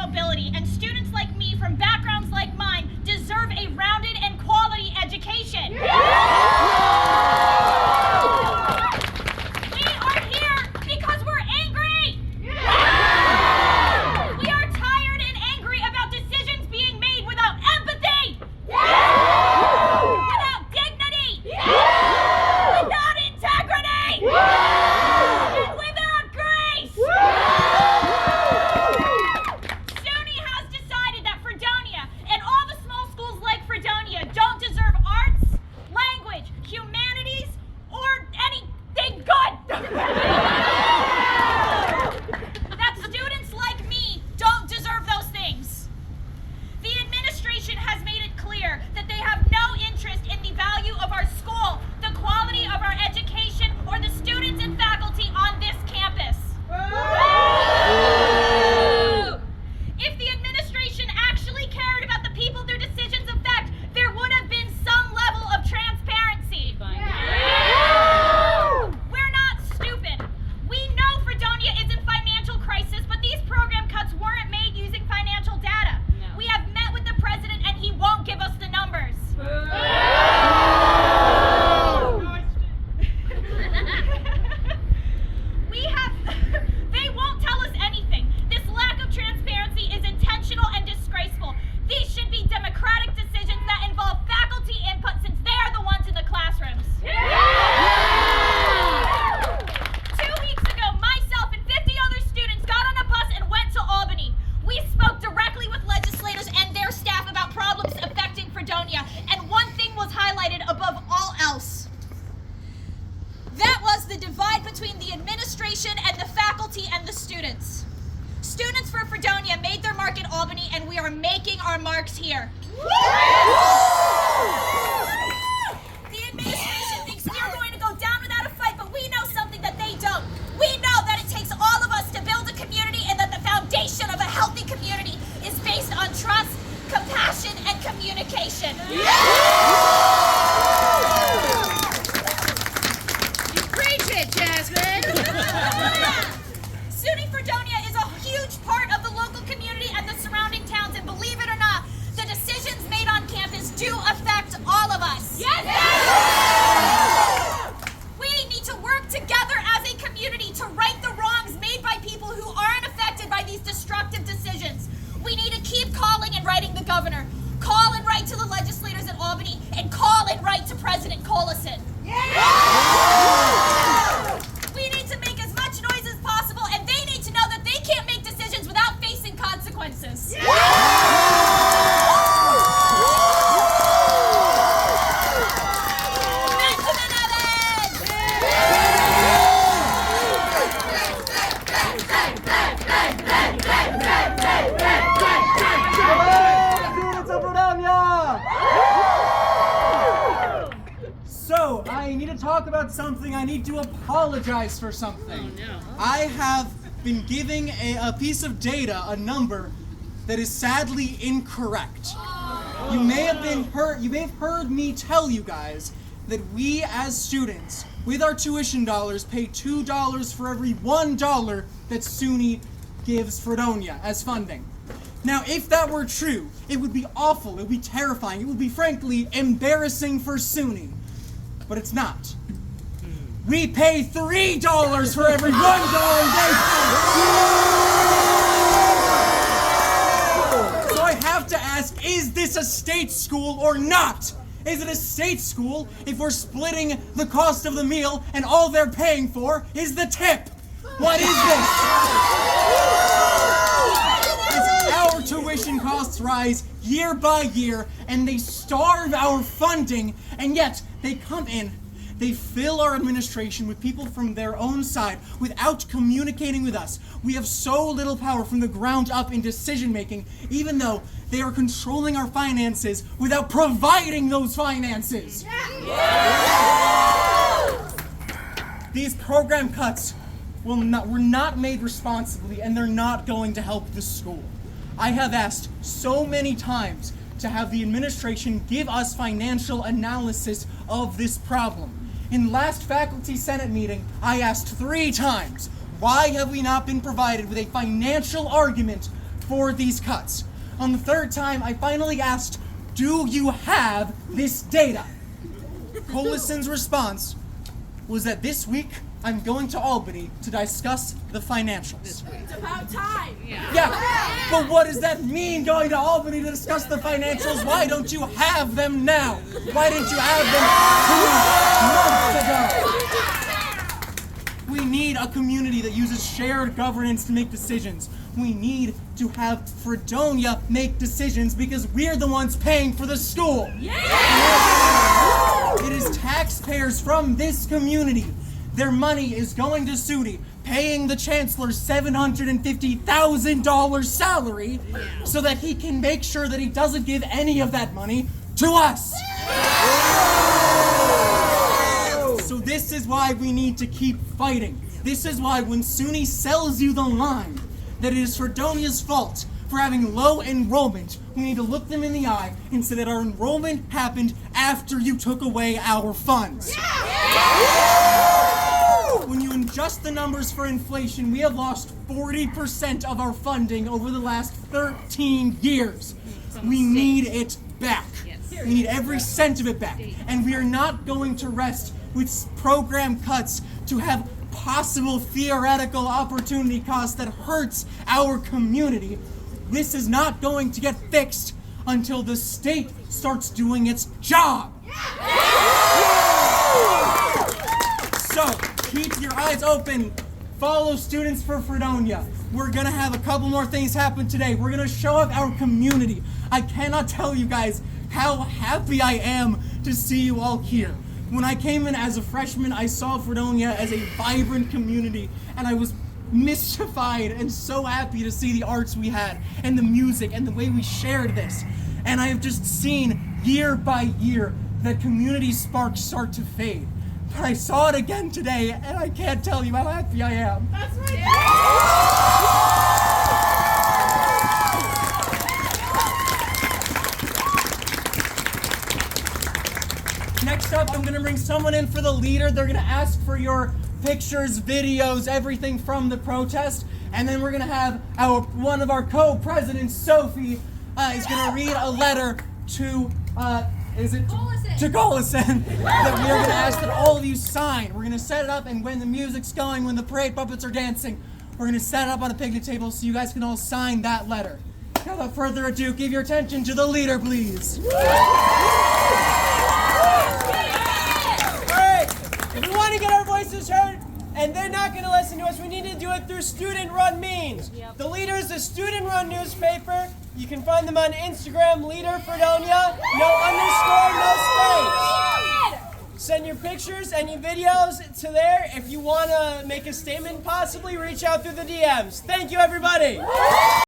mobility, and students like me from backgrounds like mine deserve a rounded and quality education. We are here because we're angry. We are tired and angry about decisions being made without empathy, without dignity, without integrity, and without grace. SUNY has decided that Fredonia and all the small schools like Fredonia don't deserve arts, language, humanities, or anything good. That students like me don't deserve those things. The administration has made it clear that they have no interest in the value of our school, the quality of our education, or the students and faculty on this campus. If the administration actually cared about the people their decisions affect, there would have been some level of transparency. We're not stupid. We know Fredonia is in financial crisis, but these program cuts weren't made using financial data. We have met with the president and he won't give us the numbers. They won't tell us anything. This lack of transparency is intentional and disgraceful. These should be democratic decisions that involve faculty input since they are the ones in the classrooms. 2 weeks ago, myself and 50 other students got on a bus and went to Albany. We spoke directly with legislators and their staff about problems affecting Fredonia, and one thing was highlighted above all else. That was the divide between the administration and the faculty and the students. Students for Fredonia made their mark in Albany, and we are making our marks here. The administration thinks we are going to go down without a fight, but we know something that they don't. We know that it takes all of us to build a community, and that the foundation of a healthy community is based on trust, compassion, and communication. Preach it, Jasmine! SUNY Fredonia is a huge part of the local community and the surrounding towns, and believe it or not, the decisions made on campus do affect all of us. Yes! We need to work together as a community to right the wrongs made by people who aren't affected by these destructive decisions. We need to keep calling and writing the governor, call and write to the legislators in Albany, and call and write to President Collison. We need to make as much noise as possible, and they need to know that they can't make decisions without facing consequences. Benjamin Evans! Students of Fredonia! So, I need to talk about something. I need to apologize for something. Oh, no. I have been giving a piece of data, a number, that is sadly incorrect. You may have heard me tell you guys that we as students, with our tuition dollars, pay $2 for every $1 that SUNY gives Fredonia as funding. Now, if that were true, it would be awful, it would be terrifying, it would be frankly embarrassing for SUNY. But it's not. We pay $3 for every $1 they pay. So I have to ask, is this a state school or not? Is it a state school if we're splitting the cost of the meal and all they're paying for is the tip? What is this? As our tuition costs rise year by year and they starve our funding, and yet they come in, they fill our administration with people from their own side without communicating with us. We have so little power from the ground up in decision making, even though they are controlling our finances without providing those finances. These program cuts were not made responsibly, and they're not going to help the school. I have asked so many times to have the administration give us financial analysis of this problem. In last Faculty Senate meeting, I asked 3 times, why have we not been provided with a financial argument for these cuts. On the third time, I finally asked, do you have this data? Collison's response was that this week I'm going to Albany to discuss the financials. It's about time. Yeah, but what does that mean, going to Albany to discuss the financials? Why don't you have them now? Why didn't you have them 2 months ago? We need a community that uses shared governance to make decisions. We need to have Fredonia make decisions because we're the ones paying for the school. It is taxpayers from this community. Their money is going to SUNY, paying the chancellor $750,000 salary so that he can make sure that he doesn't give any of that money to us. So this is why we need to keep fighting. This is why when SUNY sells you the line that it is Fredonia's fault for having low enrollment, we need to look them in the eye and say that our enrollment happened after you took away our funds. When you adjust the numbers for inflation, we have lost 40% of our funding over the last 13 years. We need it back. We need every cent of it back. And we are not going to rest with program cuts to have possible theoretical opportunity costs that hurts our community. This is not going to get fixed until the state starts doing its job. So, keep your eyes open. Follow Students for Fredonia. We're gonna have a couple more things happen today. We're gonna show up our community. I cannot tell you guys how happy I am to see you all here. When I came in as a freshman, I saw Fredonia as a vibrant community, and I was mystified and so happy to see the arts we had, and the music, and the way we shared this. And I have just seen, year by year, that community sparks start to fade. But I saw it again today, and I can't tell you how happy I am. That's right. Next up, I'm gonna bring someone in for the leader. They're gonna ask for your pictures, videos, everything from the protest. And then we're gonna have one of our co-presidents, Sophie, is gonna read a letter to, to Collison that we are gonna ask that all of you sign. We're gonna set it up, and when the music's going, when the parade puppets are dancing, we're gonna set it up on a picnic table so you guys can all sign that letter. Without further ado, give your attention to the leader, please. If we want to get our voices heard, and they're not going to listen to us, we need to do it through student-run means. The Leader is a student-run newspaper. You can find them on Instagram, Leader Fredonia, no underscore, no space. Send your pictures and your videos to there. If you want to make a statement, possibly reach out through the DMs. Thank you, everybody.